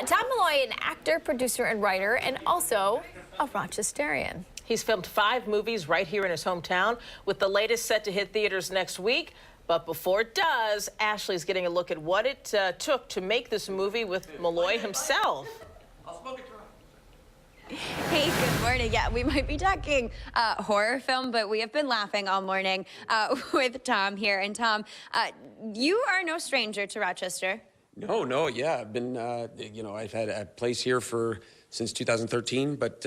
Tom Malloy, an actor, producer, and writer, and also a Rochesterian. He's filmed 5 movies right here in his hometown, with the latest set to hit theaters next week. But before it does, Ashley's getting a look at what it took to make this movie with Malloy himself. Hey, good morning. Yeah, we might be talking horror film, but we have been laughing all morning with Tom here. And Tom, you are no stranger to Rochester. No, yeah. I've been, I've had a place here since 2013, but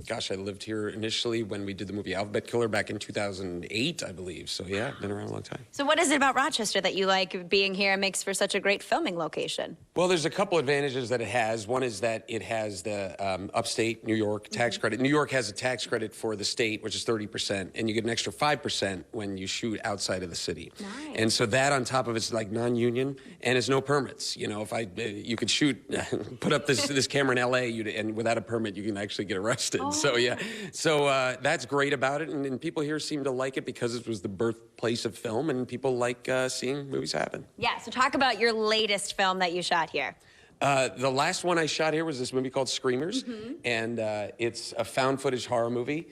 gosh, I lived here initially when we did the movie Alphabet Killer back in 2008, I believe. So yeah, I've been around a long time. So what is it about Rochester that you like being here and makes for such a great filming location? Well, there's a couple advantages that it has. One is that it has the upstate New York tax credit. New York has a tax credit for the state, which is 30%, and you get an extra 5% when you shoot outside of the city. Nice. And so that on top of it's like non-union, and it's no permits. You know, if you could shoot, put up this camera in L.A., and without a permit, you can actually get arrested. Oh. So yeah, so that's great about it, and people here seem to like it because it was the birthplace of film, and people like seeing movies happen. Yeah, so talk about your latest film that you shot here. The last one I shot here was this movie called Screamers, and it's a found footage horror movie,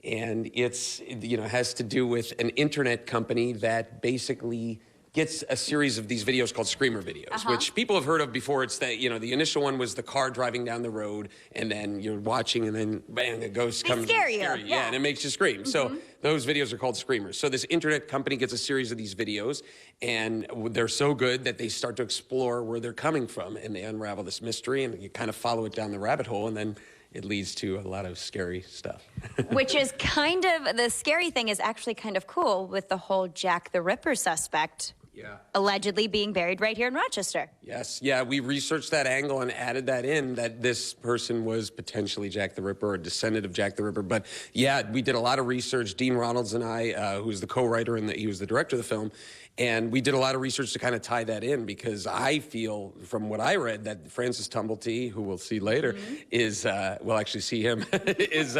and it's has to do with an internet company that basically gets a series of these videos called Screamer videos, which people have heard of before. It's that, the initial one was the car driving down the road, and then you're watching, and then bang, a ghost comes. They scare you. Yeah, and it makes you scream. So those videos are called Screamers. So this internet company gets a series of these videos, and they're so good that they start to explore where they're coming from, and they unravel this mystery, and you kind of follow it down the rabbit hole, and then it leads to a lot of scary stuff. Which is kind of, the scary thing is actually kind of cool with the whole Jack the Ripper suspect. Yeah. Allegedly being buried right here in Rochester. Yes, yeah, we researched that angle and added that in, that this person was potentially Jack the Ripper, or a descendant of Jack the Ripper. But yeah, we did a lot of research, Dean Ronalds and I, who's the co-writer and he was the director of the film, and we did a lot of research to kind of tie that in, because I feel, from what I read, that Francis Tumblety, who we'll see later, is, we'll actually see him, is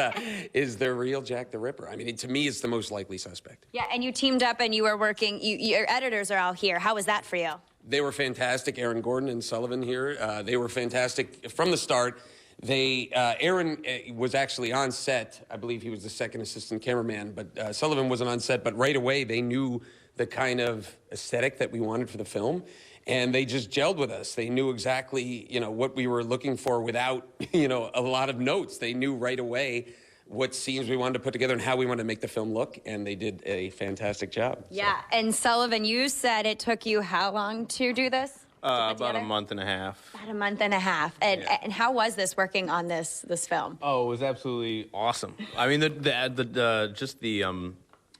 the real Jack the Ripper. I mean, to me, it's the most likely suspect. Yeah, and you teamed up and you were working, your editors are all here. How was that for you? They were fantastic. Aaron Gordon and Sullivan here. They were fantastic from the start. Aaron was actually on set. I believe he was the second assistant cameraman, but Sullivan wasn't on set. But right away, they knew the kind of aesthetic that we wanted for the film, and they just gelled with us. They knew exactly, what we were looking for without, a lot of notes. They knew right away what scenes we wanted to put together and how we wanted to make the film look, and they did a fantastic job. Yeah, and Sullivan, you said it took you how long to do this? About a month and a half. About a month and a half. And how was this working on this film? Oh, it was absolutely awesome. I mean, just the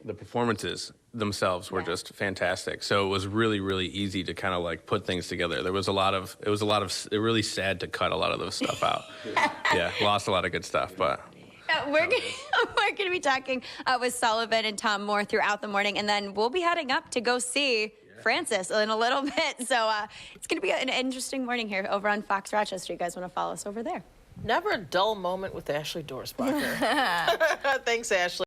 performances themselves were just fantastic. So it was really, really easy to kind of like put things together. It was really sad to cut a lot of those stuff out. Yeah, lost a lot of good stuff, but. We're going to be talking with Sullivan and Tom more throughout the morning, and then we'll be heading up to go see Francis in a little bit. So it's going to be an interesting morning here over on Fox Rochester. You guys want to follow us over there? Never a dull moment with Ashley Dorsbacher. Thanks, Ashley.